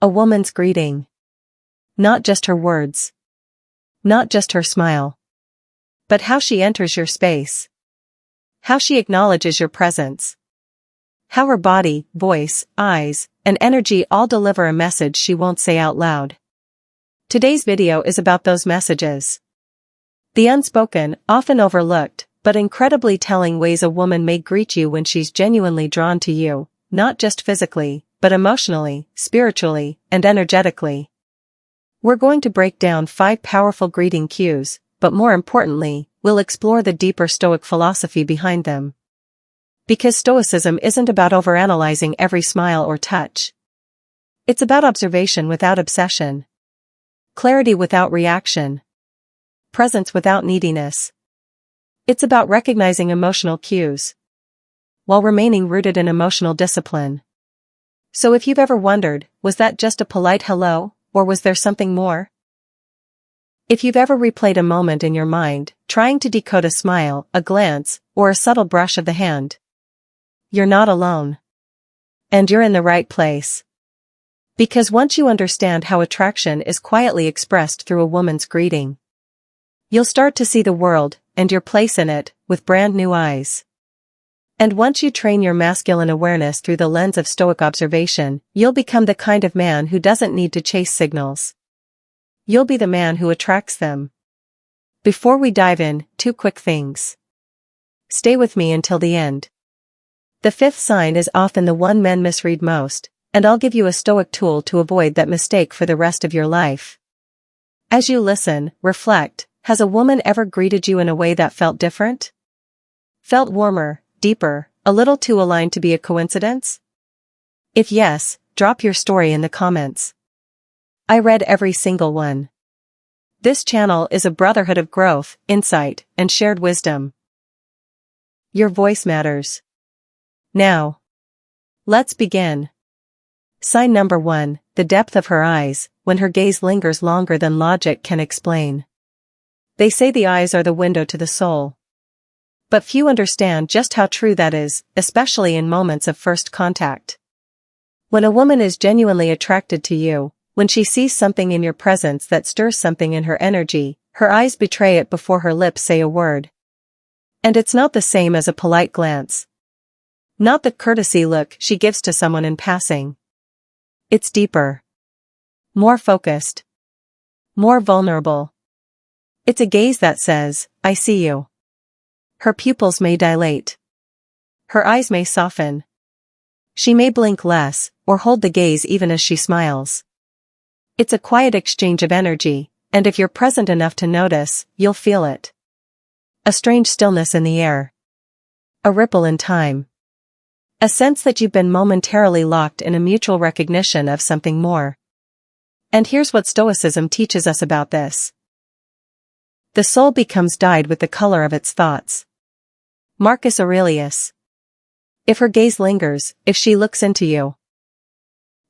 A woman's greeting. Not just her words. Not just her smile. But how she enters your space. How she acknowledges your presence. How her body, voice, eyes, and energy all deliver a message she won't say out loud. Today's video is about those messages. The unspoken, often overlooked, but incredibly telling ways a woman may greet you when she's genuinely drawn to you, not just physically, but emotionally, spiritually, and energetically. We're going to break down 5 powerful greeting cues, but more importantly, we'll explore the deeper Stoic philosophy behind them. Because Stoicism isn't about overanalyzing every smile or touch. It's about observation without obsession. Clarity without reaction. Presence without neediness. It's about recognizing emotional cues while remaining rooted in emotional discipline. So if you've ever wondered, was that just a polite hello, or was there something more? If you've ever replayed a moment in your mind, trying to decode a smile, a glance, or a subtle brush of the hand, you're not alone. And you're in the right place. Because once you understand how attraction is quietly expressed through a woman's greeting, you'll start to see the world, and your place in it, with brand new eyes. And once you train your masculine awareness through the lens of Stoic observation, you'll become the kind of man who doesn't need to chase signals. You'll be the man who attracts them. Before we dive in, 2 quick things. Stay with me until the end. The 5th sign is often the one men misread most, and I'll give you a Stoic tool to avoid that mistake for the rest of your life. As you listen, reflect, has a woman ever greeted you in a way that felt different? Felt warmer, deeper, a little too aligned to be a coincidence? If yes, drop your story in the comments. I read every single one. This channel is a brotherhood of growth, insight, and shared wisdom. Your voice matters. Now, let's begin. Sign number 1, the depth of her eyes, when her gaze lingers longer than logic can explain. They say the eyes are the window to the soul. But few understand just how true that is, especially in moments of first contact. When a woman is genuinely attracted to you, when she sees something in your presence that stirs something in her energy, her eyes betray it before her lips say a word. And it's not the same as a polite glance. Not the courtesy look she gives to someone in passing. It's deeper. More focused. More vulnerable. It's a gaze that says, I see you. Her pupils may dilate. Her eyes may soften. She may blink less, or hold the gaze even as she smiles. It's a quiet exchange of energy, and if you're present enough to notice, you'll feel it. A strange stillness in the air. A ripple in time. A sense that you've been momentarily locked in a mutual recognition of something more. And here's what Stoicism teaches us about this. The soul becomes dyed with the color of its thoughts. Marcus Aurelius. If her gaze lingers, if she looks into you,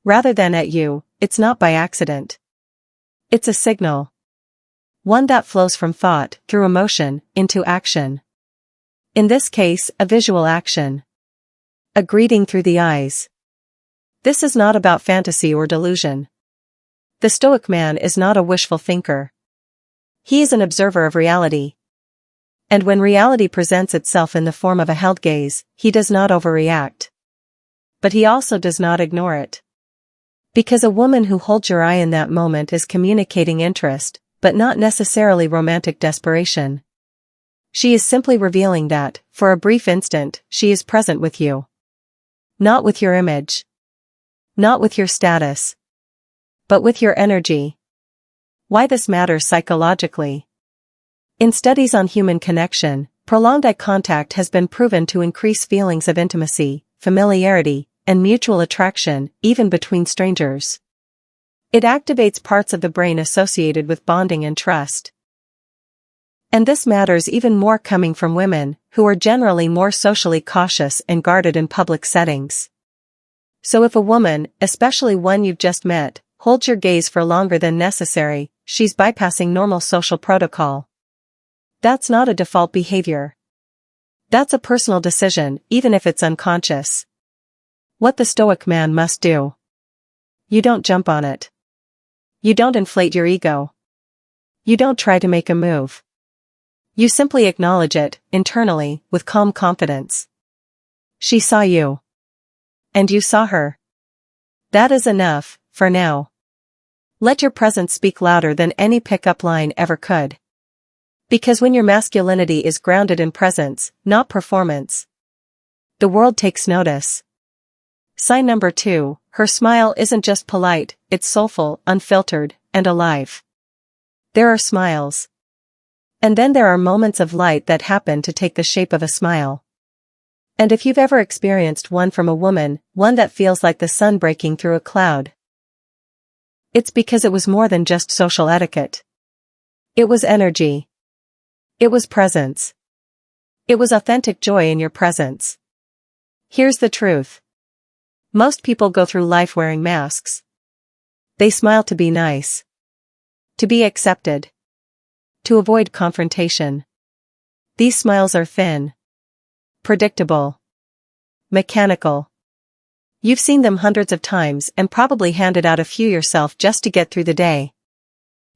rather than at you, it's not by accident. It's a signal. One that flows from thought, through emotion, into action. In this case, a visual action. A greeting through the eyes. This is not about fantasy or delusion. The Stoic man is not a wishful thinker. He is an observer of reality. And when reality presents itself in the form of a held gaze, he does not overreact. But he also does not ignore it. Because a woman who holds your eye in that moment is communicating interest, but not necessarily romantic desperation. She is simply revealing that, for a brief instant, she is present with you. Not with your image. Not with your status. But with your energy. Why this matters psychologically. In studies on human connection, prolonged eye contact has been proven to increase feelings of intimacy, familiarity, and mutual attraction, even between strangers. It activates parts of the brain associated with bonding and trust. And this matters even more coming from women, who are generally more socially cautious and guarded in public settings. So if a woman, especially one you've just met, holds your gaze for longer than necessary, she's bypassing normal social protocol. That's not a default behavior. That's a personal decision, even if it's unconscious. What the Stoic man must do. You don't jump on it. You don't inflate your ego. You don't try to make a move. You simply acknowledge it, internally, with calm confidence. She saw you. And you saw her. That is enough, for now. Let your presence speak louder than any pickup line ever could. Because when your masculinity is grounded in presence, not performance, the world takes notice. Sign number 2, her smile isn't just polite, it's soulful, unfiltered, and alive. There are smiles. And then there are moments of light that happen to take the shape of a smile. And if you've ever experienced one from a woman, one that feels like the sun breaking through a cloud, it's because it was more than just social etiquette. It was energy. It was presence. It was authentic joy in your presence. Here's the truth. Most people go through life wearing masks. They smile to be nice. To be accepted. To avoid confrontation. These smiles are thin. Predictable. Mechanical. You've seen them hundreds of times and probably handed out a few yourself just to get through the day.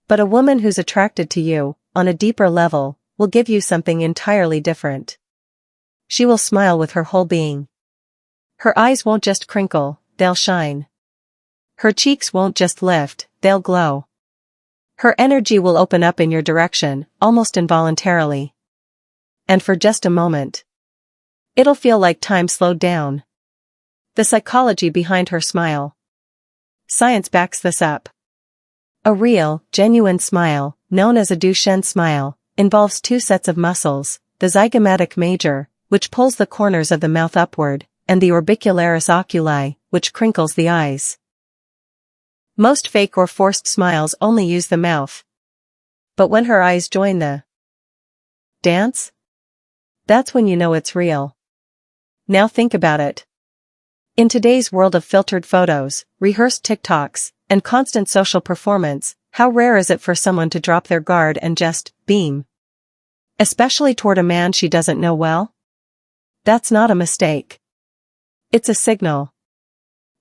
But a woman who's attracted to you, on a deeper level, will give you something entirely different. She will smile with her whole being. Her eyes won't just crinkle, they'll shine. Her cheeks won't just lift, they'll glow. Her energy will open up in your direction, almost involuntarily. And for just a moment, it'll feel like time slowed down. The psychology behind her smile. Science backs this up. A real, genuine smile, known as a Duchenne smile, involves 2 sets of muscles, the zygomatic major, which pulls the corners of the mouth upward, and the orbicularis oculi, which crinkles the eyes. Most fake or forced smiles only use the mouth. But when her eyes join the dance, that's when you know it's real. Now think about it. In today's world of filtered photos, rehearsed TikToks, and constant social performance, how rare is it for someone to drop their guard and just beam? Especially toward a man she doesn't know well? That's not a mistake. It's a signal.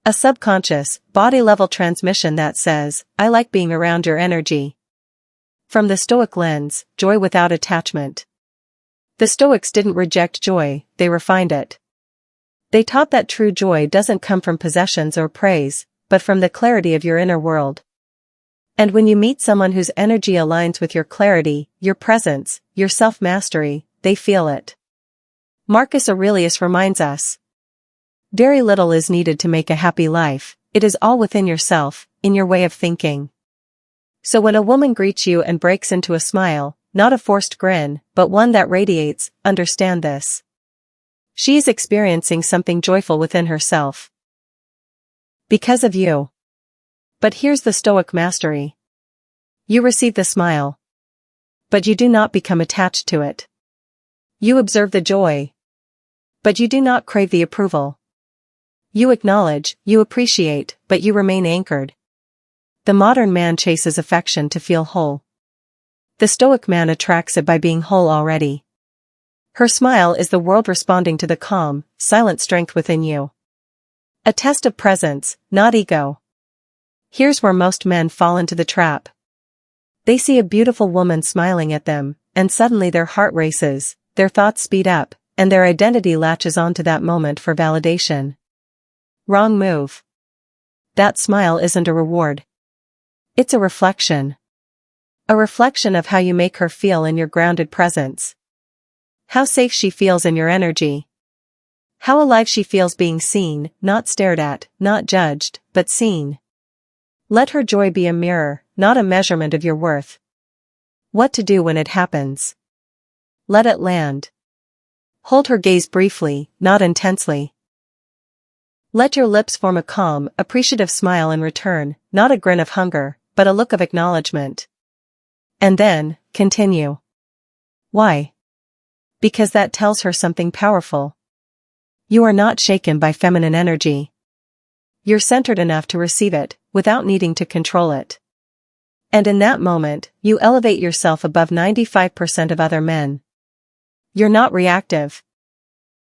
A subconscious, body-level transmission that says, I like being around your energy. From the Stoic lens, joy without attachment. The Stoics didn't reject joy, they refined it. They taught that true joy doesn't come from possessions or praise, but from the clarity of your inner world. And when you meet someone whose energy aligns with your clarity, your presence, your self-mastery, they feel it. Marcus Aurelius reminds us, very little is needed to make a happy life, it is all within yourself, in your way of thinking. So when a woman greets you and breaks into a smile, not a forced grin, but one that radiates, understand this. She is experiencing something joyful within herself. Because of you. But here's the Stoic mastery. You receive the smile. But you do not become attached to it. You observe the joy. But you do not crave the approval. You acknowledge, you appreciate, but you remain anchored. The modern man chases affection to feel whole. The Stoic man attracts it by being whole already. Her smile is the world responding to the calm, silent strength within you. A test of presence, not ego. Here's where most men fall into the trap. They see a beautiful woman smiling at them, and suddenly their heart races, their thoughts speed up, and their identity latches onto that moment for validation. Wrong move. That smile isn't a reward. It's a reflection. A reflection of how you make her feel in your grounded presence. How safe she feels in your energy. How alive she feels being seen, not stared at, not judged, but seen. Let her joy be a mirror, not a measurement of your worth. What to do when it happens. Let it land. Hold her gaze briefly, not intensely. Let your lips form a calm, appreciative smile in return, not a grin of hunger, but a look of acknowledgement. And then, continue. Why? Because that tells her something powerful. You are not shaken by feminine energy. You're centered enough to receive it, without needing to control it. And in that moment, you elevate yourself above 95% of other men. You're not reactive.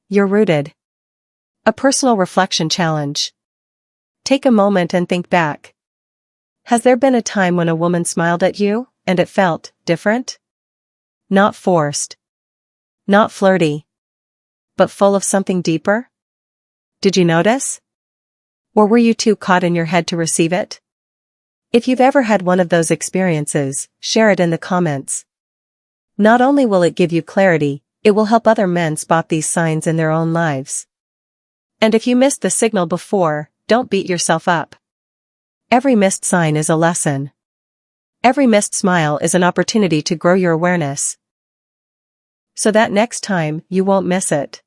You're rooted. A personal reflection challenge. Take a moment and think back. Has there been a time when a woman smiled at you, and it felt different? Not forced. Not flirty. But full of something deeper? Did you notice? Or were you too caught in your head to receive it? If you've ever had one of those experiences, share it in the comments. Not only will it give you clarity, it will help other men spot these signs in their own lives. And if you missed the signal before, don't beat yourself up. Every missed sign is a lesson. Every missed smile is an opportunity to grow your awareness, so that next time, you won't miss it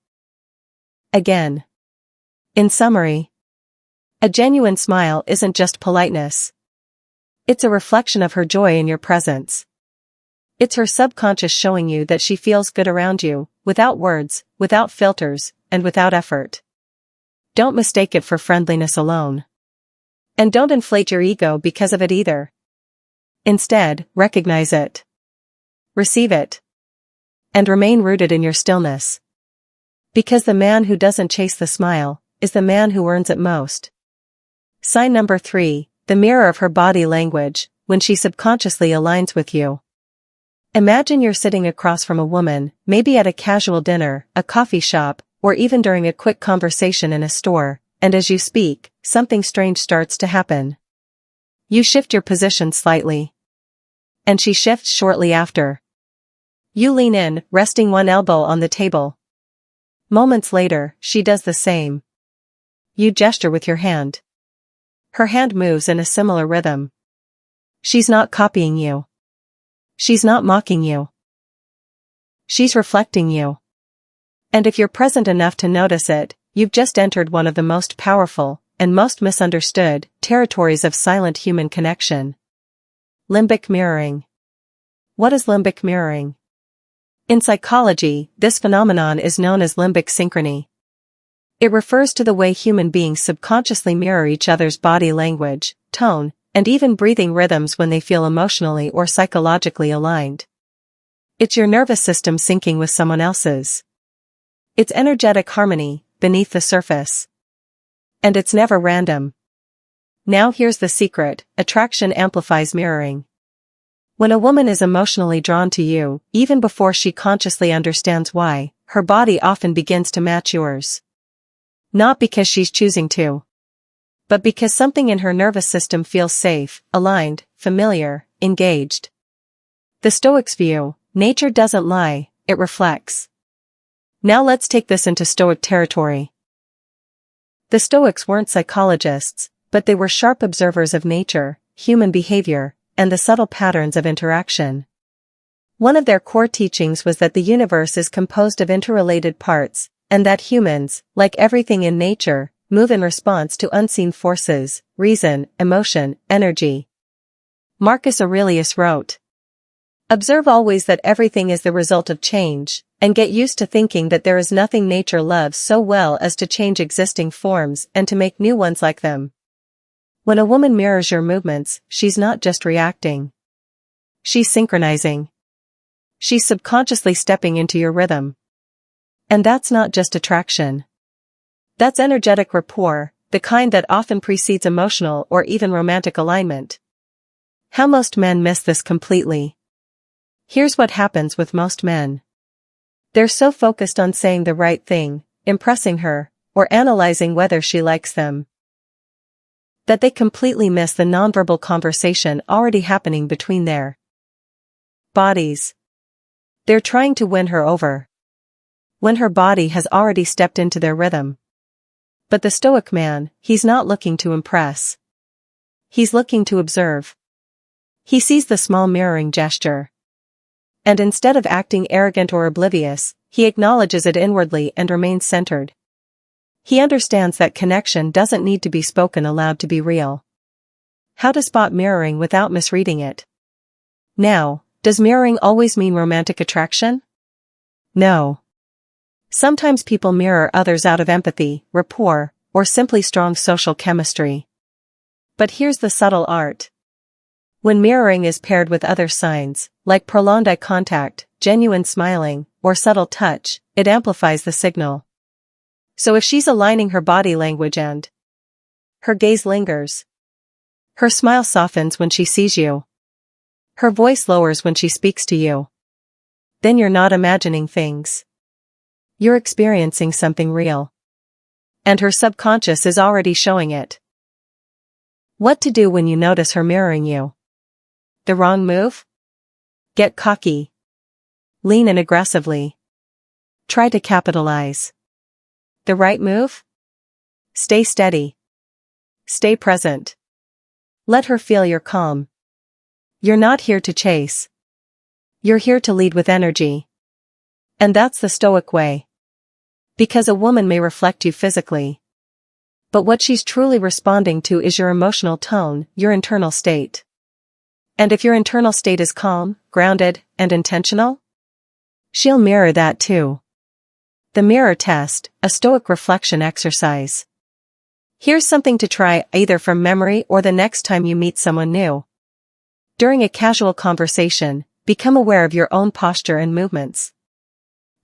again. In summary, a genuine smile isn't just politeness. It's a reflection of her joy in your presence. It's her subconscious showing you that she feels good around you, without words, without filters, and without effort. Don't mistake it for friendliness alone. And don't inflate your ego because of it either. Instead, recognize it. Receive it. And remain rooted in your stillness. Because the man who doesn't chase the smile is the man who earns it most. Sign number 3, the mirror of her body language, when she subconsciously aligns with you. Imagine you're sitting across from a woman, maybe at a casual dinner, a coffee shop, or even during a quick conversation in a store, and as you speak, something strange starts to happen. You shift your position slightly. And she shifts shortly after. You lean in, resting one elbow on the table. Moments later, she does the same. You gesture with your hand. Her hand moves in a similar rhythm. She's not copying you. She's not mocking you. She's reflecting you. And if you're present enough to notice it, you've just entered one of the most powerful, and most misunderstood, territories of silent human connection. Limbic mirroring. What is limbic mirroring? In psychology, this phenomenon is known as limbic synchrony. It refers to the way human beings subconsciously mirror each other's body language, tone, and even breathing rhythms when they feel emotionally or psychologically aligned. It's your nervous system syncing with someone else's. It's energetic harmony, beneath the surface. And it's never random. Now here's the secret: attraction amplifies mirroring. When a woman is emotionally drawn to you, even before she consciously understands why, her body often begins to match yours. Not because she's choosing to, but because something in her nervous system feels safe, aligned, familiar, engaged. The Stoics' view: nature doesn't lie, it reflects. Now let's take this into Stoic territory. The Stoics weren't psychologists, but they were sharp observers of nature, human behavior, and the subtle patterns of interaction. One of their core teachings was that the universe is composed of interrelated parts, and that humans, like everything in nature, move in response to unseen forces: reason, emotion, energy. Marcus Aurelius wrote, "Observe always that everything is the result of change, and get used to thinking that there is nothing nature loves so well as to change existing forms and to make new ones like them." When a woman mirrors your movements, she's not just reacting. She's synchronizing. She's subconsciously stepping into your rhythm. And that's not just attraction. That's energetic rapport, the kind that often precedes emotional or even romantic alignment. How most men miss this completely. Here's what happens with most men. They're so focused on saying the right thing, impressing her, or analyzing whether she likes them, that they completely miss the nonverbal conversation already happening between their bodies. They're trying to win her over, when her body has already stepped into their rhythm. But the Stoic man, he's not looking to impress. He's looking to observe. He sees the small mirroring gesture. And instead of acting arrogant or oblivious, he acknowledges it inwardly and remains centered. He understands that connection doesn't need to be spoken aloud to be real. How to spot mirroring without misreading it. Now, does mirroring always mean romantic attraction? No. Sometimes people mirror others out of empathy, rapport, or simply strong social chemistry. But here's the subtle art. When mirroring is paired with other signs, like prolonged eye contact, genuine smiling, or subtle touch, it amplifies the signal. So if she's aligning her body language and Her gaze lingers. Her smile softens when she sees you. Her voice lowers when she speaks to you. Then you're not imagining things. You're experiencing something real. And her subconscious is already showing it. What to do when you notice her mirroring you? The wrong move? Get cocky. Lean in aggressively. Try to capitalize. The right move? Stay steady. Stay present. Let her feel your calm. You're not here to chase. You're here to lead with energy. And that's the Stoic way. Because a woman may reflect you physically. But what she's truly responding to is your emotional tone, your internal state. And if your internal state is calm, grounded, and intentional, she'll mirror that too. The mirror test, a Stoic reflection exercise. Here's something to try either from memory or the next time you meet someone new. During a casual conversation, become aware of your own posture and movements.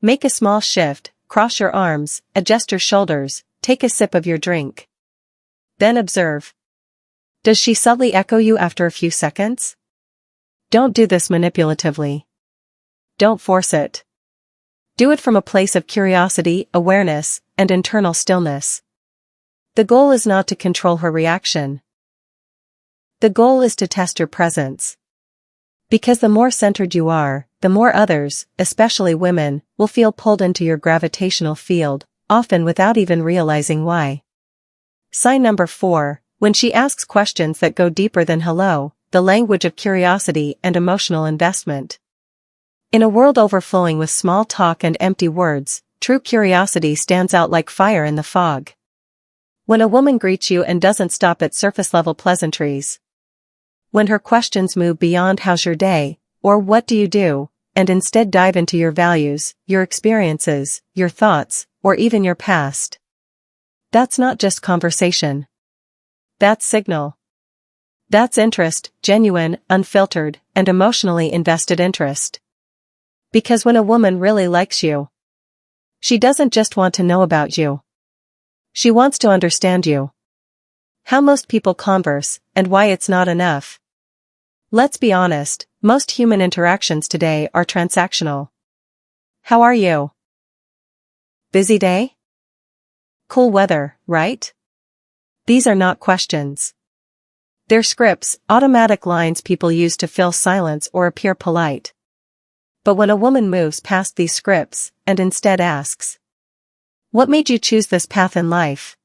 Make a small shift, cross your arms, adjust your shoulders, take a sip of your drink. Then observe. Does she subtly echo you after a few seconds? Don't do this manipulatively. Don't force it. Do it from a place of curiosity, awareness, and internal stillness. The goal is not to control her reaction. The goal is to test your presence. Because the more centered you are, the more others, especially women, will feel pulled into your gravitational field, often without even realizing why. Sign number 4, when she asks questions that go deeper than hello, the language of curiosity and emotional investment. In a world overflowing with small talk and empty words, true curiosity stands out like fire in the fog. When a woman greets you and doesn't stop at surface-level pleasantries. When her questions move beyond how's your day, or what do you do, and instead dive into your values, your experiences, your thoughts, or even your past. That's not just conversation. That's signal. That's interest, genuine, unfiltered, and emotionally invested interest. Because when a woman really likes you, she doesn't just want to know about you. She wants to understand you. How most people converse, and why it's not enough. Let's be honest, most human interactions today are transactional. How are you? Busy day? Cool weather, right? These are not questions. They're scripts, automatic lines people use to fill silence or appear polite. But when a woman moves past these scripts, and instead asks, what made you choose this path in life?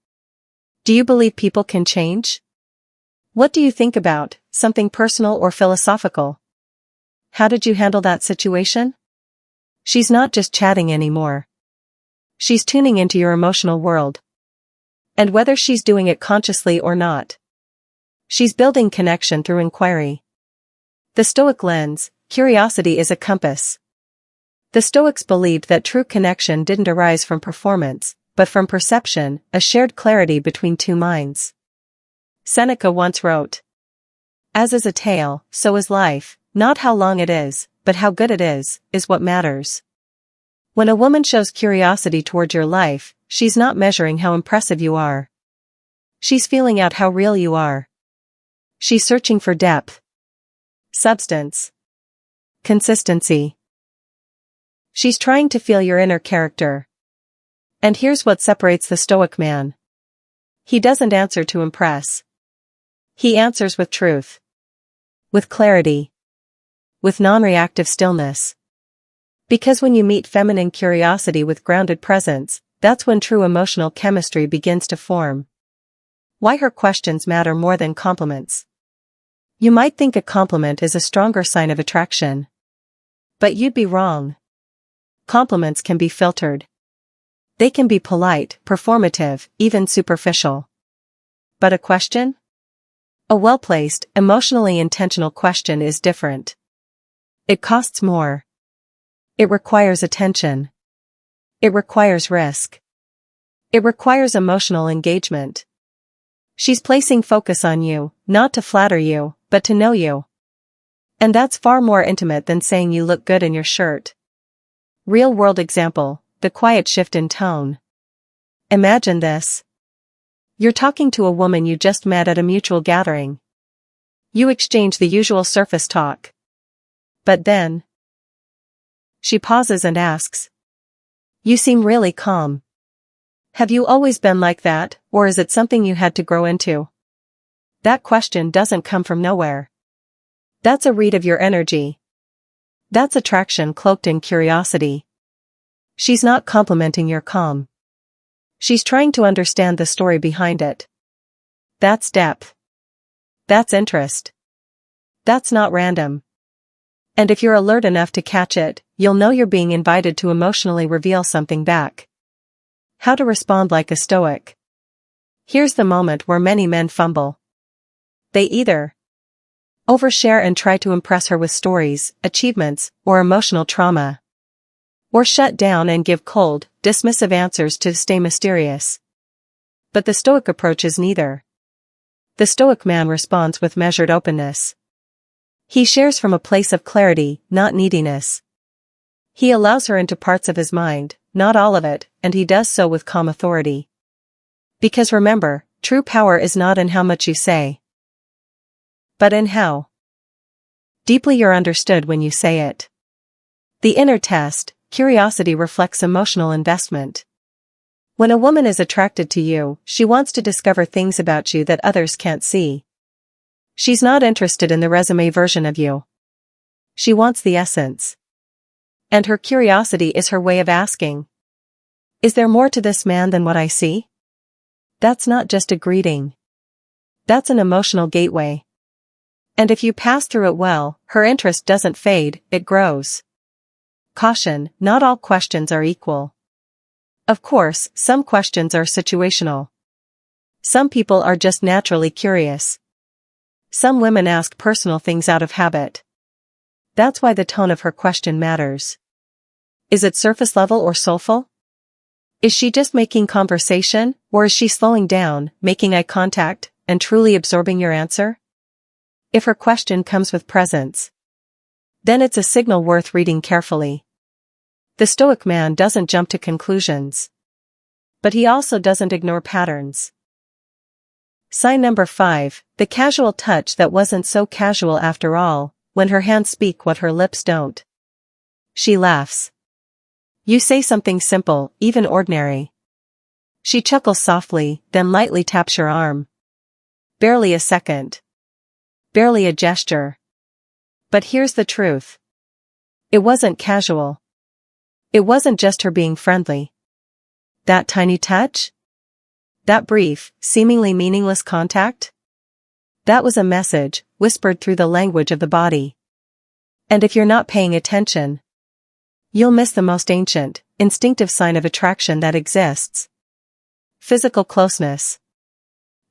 Do you believe people can change? What do you think about, something personal or philosophical? How did you handle that situation? She's not just chatting anymore. She's tuning into your emotional world. And whether she's doing it consciously or not, she's building connection through inquiry. The Stoic lens, curiosity is a compass. The Stoics believed that true connection didn't arise from performance, but from perception, a shared clarity between two minds. Seneca once wrote, "As is a tale, so is life, not how long it is, but how good it is what matters." When a woman shows curiosity toward your life, she's not measuring how impressive you are. She's feeling out how real you are. She's searching for depth, substance, consistency. She's trying to feel your inner character. And here's what separates the Stoic man. He doesn't answer to impress. He answers with truth. With clarity. With non-reactive stillness. Because when you meet feminine curiosity with grounded presence, that's when true emotional chemistry begins to form. Why her questions matter more than compliments. You might think a compliment is a stronger sign of attraction. But you'd be wrong. Compliments can be filtered. They can be polite, performative, even superficial. But a question? A well-placed, emotionally intentional question is different. It costs more. It requires attention. It requires risk. It requires emotional engagement. She's placing focus on you, not to flatter you, but to know you. And that's far more intimate than saying you look good in your shirt. Real-world example, the quiet shift in tone. Imagine this. You're talking to a woman you just met at a mutual gathering. You exchange the usual surface talk. But then, she pauses and asks, "You seem really calm. Have you always been like that, or is it something you had to grow into?" That question doesn't come from nowhere. That's a read of your energy. That's attraction cloaked in curiosity. She's not complimenting your calm. She's trying to understand the story behind it. That's depth. That's interest. That's not random. And if you're alert enough to catch it, you'll know you're being invited to emotionally reveal something back. How to respond like a Stoic. Here's the moment where many men fumble. They either overshare and try to impress her with stories, achievements, or emotional trauma, or shut down and give cold, dismissive answers to stay mysterious. But the Stoic approach is neither. The Stoic man responds with measured openness. He shares from a place of clarity, not neediness. He allows her into parts of his mind, not all of it, and he does so with calm authority. Because remember, true power is not in how much you say, but in how deeply you're understood when you say it. The inner test, curiosity, reflects emotional investment. When a woman is attracted to you, she wants to discover things about you that others can't see. She's not interested in the resume version of you. She wants the essence. And her curiosity is her way of asking, is there more to this man than what I see? That's not just a greeting. That's an emotional gateway. And if you pass through it well, her interest doesn't fade, it grows. Caution, not all questions are equal. Of course, some questions are situational. Some people are just naturally curious. Some women ask personal things out of habit. That's why the tone of her question matters. Is it surface level or soulful? Is she just making conversation, or is she slowing down, making eye contact, and truly absorbing your answer? If her question comes with presence, then it's a signal worth reading carefully. The Stoic man doesn't jump to conclusions. But he also doesn't ignore patterns. Sign number 5, the casual touch that wasn't so casual after all, when her hands speak what her lips don't. She laughs. You say something simple, even ordinary. She chuckles softly, then lightly taps your arm. Barely a second. Barely a gesture. But here's the truth. It wasn't casual. It wasn't just her being friendly. That tiny touch? That brief, seemingly meaningless contact? That was a message, whispered through the language of the body. And if you're not paying attention, you'll miss the most ancient, instinctive sign of attraction that exists. Physical closeness.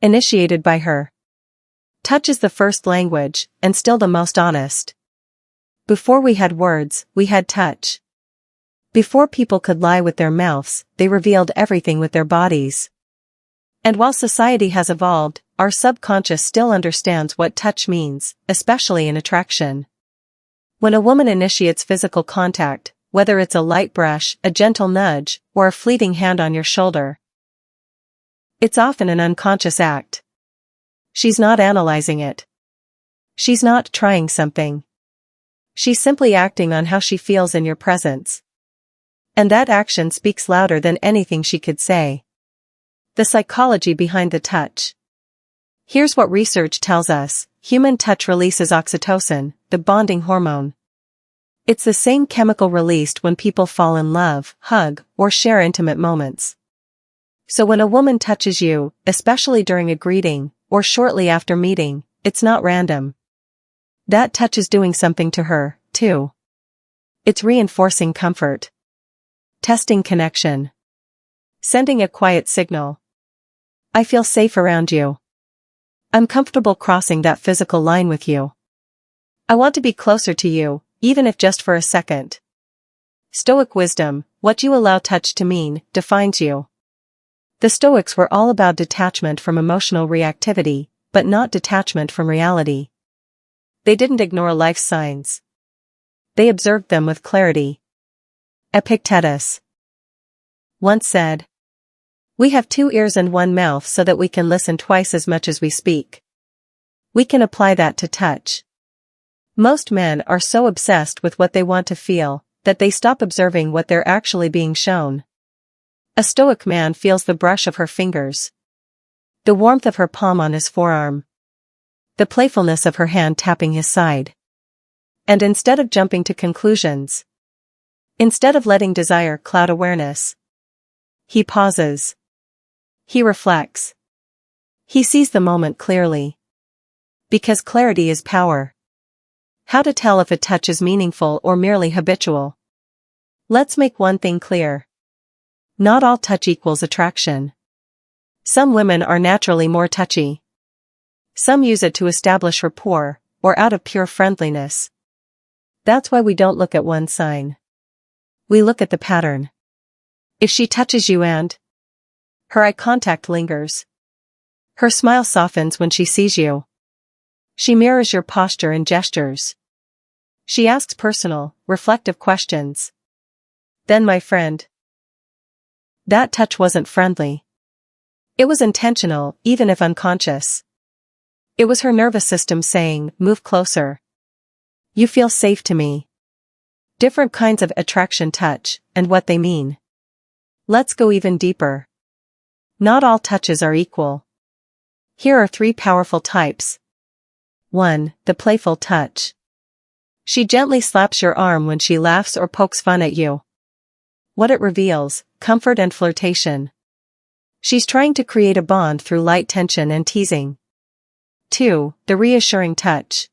Initiated by her. Touch is the first language, and still the most honest. Before we had words, we had touch. Before people could lie with their mouths, they revealed everything with their bodies. And while society has evolved, our subconscious still understands what touch means, especially in attraction. When a woman initiates physical contact, whether it's a light brush, a gentle nudge, or a fleeting hand on your shoulder, it's often an unconscious act. She's not analyzing it. She's not trying something. She's simply acting on how she feels in your presence. And that action speaks louder than anything she could say. The psychology behind the touch. Here's what research tells us. Human touch releases oxytocin, the bonding hormone. It's the same chemical released when people fall in love, hug, or share intimate moments. So when a woman touches you, especially during a greeting, or shortly after meeting, it's not random. That touch is doing something to her, too. It's reinforcing comfort. Testing connection. Sending a quiet signal. I feel safe around you. I'm comfortable crossing that physical line with you. I want to be closer to you, even if just for a second. Stoic wisdom, what you allow touch to mean, defines you. The Stoics were all about detachment from emotional reactivity, but not detachment from reality. They didn't ignore life's signs. They observed them with clarity. Epictetus once said, We have 2 ears and 1 mouth so that we can listen twice as much as we speak. We can apply that to touch. Most men are so obsessed with what they want to feel that they stop observing what they're actually being shown. A Stoic man feels the brush of her fingers, the warmth of her palm on his forearm, the playfulness of her hand tapping his side. And instead of jumping to conclusions, instead of letting desire cloud awareness, he pauses. He reflects. He sees the moment clearly. Because clarity is power. How to tell if a touch is meaningful or merely habitual? Let's make one thing clear. Not all touch equals attraction. Some women are naturally more touchy. Some use it to establish rapport, or out of pure friendliness. That's why we don't look at one sign. We look at the pattern. If she touches you and her eye contact lingers, her smile softens when she sees you, she mirrors your posture and gestures, she asks personal, reflective questions, then my friend, that touch wasn't friendly. It was intentional, even if unconscious. It was her nervous system saying, move closer. You feel safe to me. Different kinds of attraction touch, and what they mean. Let's go even deeper. Not all touches are equal. Here are 3 powerful types. 1. The playful touch. She gently slaps your arm when she laughs or pokes fun at you. What it reveals, comfort and flirtation. She's trying to create a bond through light tension and teasing. 2. The reassuring touch.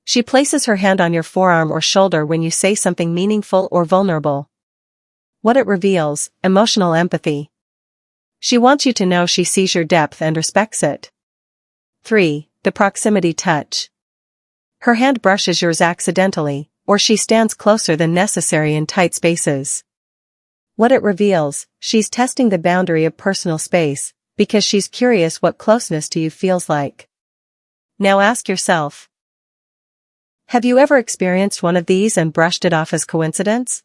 She places her hand on your forearm or shoulder when you say something meaningful or vulnerable. What it reveals, emotional empathy. She wants you to know she sees your depth and respects it. 3. The proximity touch. Her hand brushes yours accidentally, or she stands closer than necessary in tight spaces. What it reveals, she's testing the boundary of personal space, because she's curious what closeness to you feels like. Now ask yourself. Have you ever experienced one of these and brushed it off as coincidence?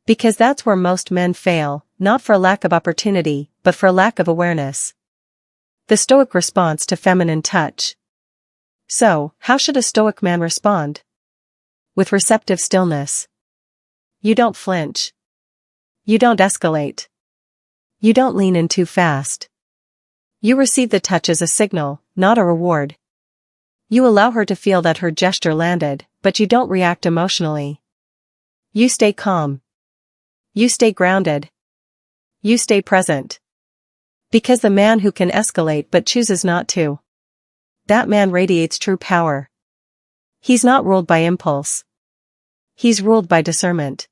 Because that's where most men fail, not for lack of opportunity, but for lack of awareness. The Stoic response to feminine touch. So, how should a Stoic man respond? With receptive stillness. You don't flinch. You don't escalate. You don't lean in too fast. You receive the touch as a signal, not a reward. You allow her to feel that her gesture landed, but you don't react emotionally. You stay calm. You stay grounded. You stay present. Because the man who can escalate but chooses not to, that man radiates true power. He's not ruled by impulse. He's ruled by discernment.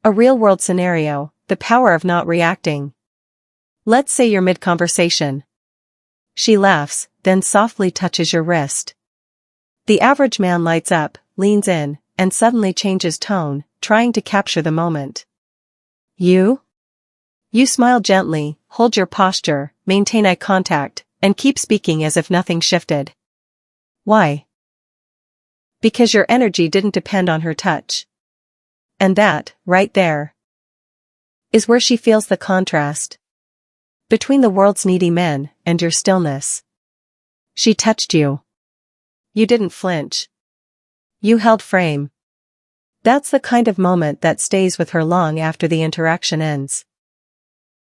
A real-world scenario, the power of not reacting. Let's say you're mid-conversation. She laughs, then softly touches your wrist. The average man lights up, leans in, and suddenly changes tone, trying to capture the moment. You smile gently, hold your posture, maintain eye contact, and keep speaking as if nothing shifted. Why? Because your energy didn't depend on her touch. And that, right there, is where she feels the contrast between the world's needy men and your stillness. She touched you. You didn't flinch. You held frame. That's the kind of moment that stays with her long after the interaction ends.